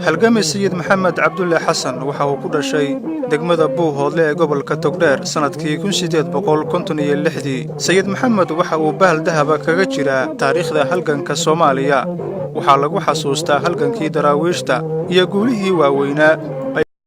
halgamay sayid maxamed cabdulle xasan waxa uu ku dhashay degmada buuhoodle ee gobolka togdheer sanadkii 1856 sayid maxamed waxa uu bahal dahaba kaga jiraa taariikhda halganka Soomaaliya waxaa lagu xasuustaa halgankii daraawiishta iyo guulihii waaweynaa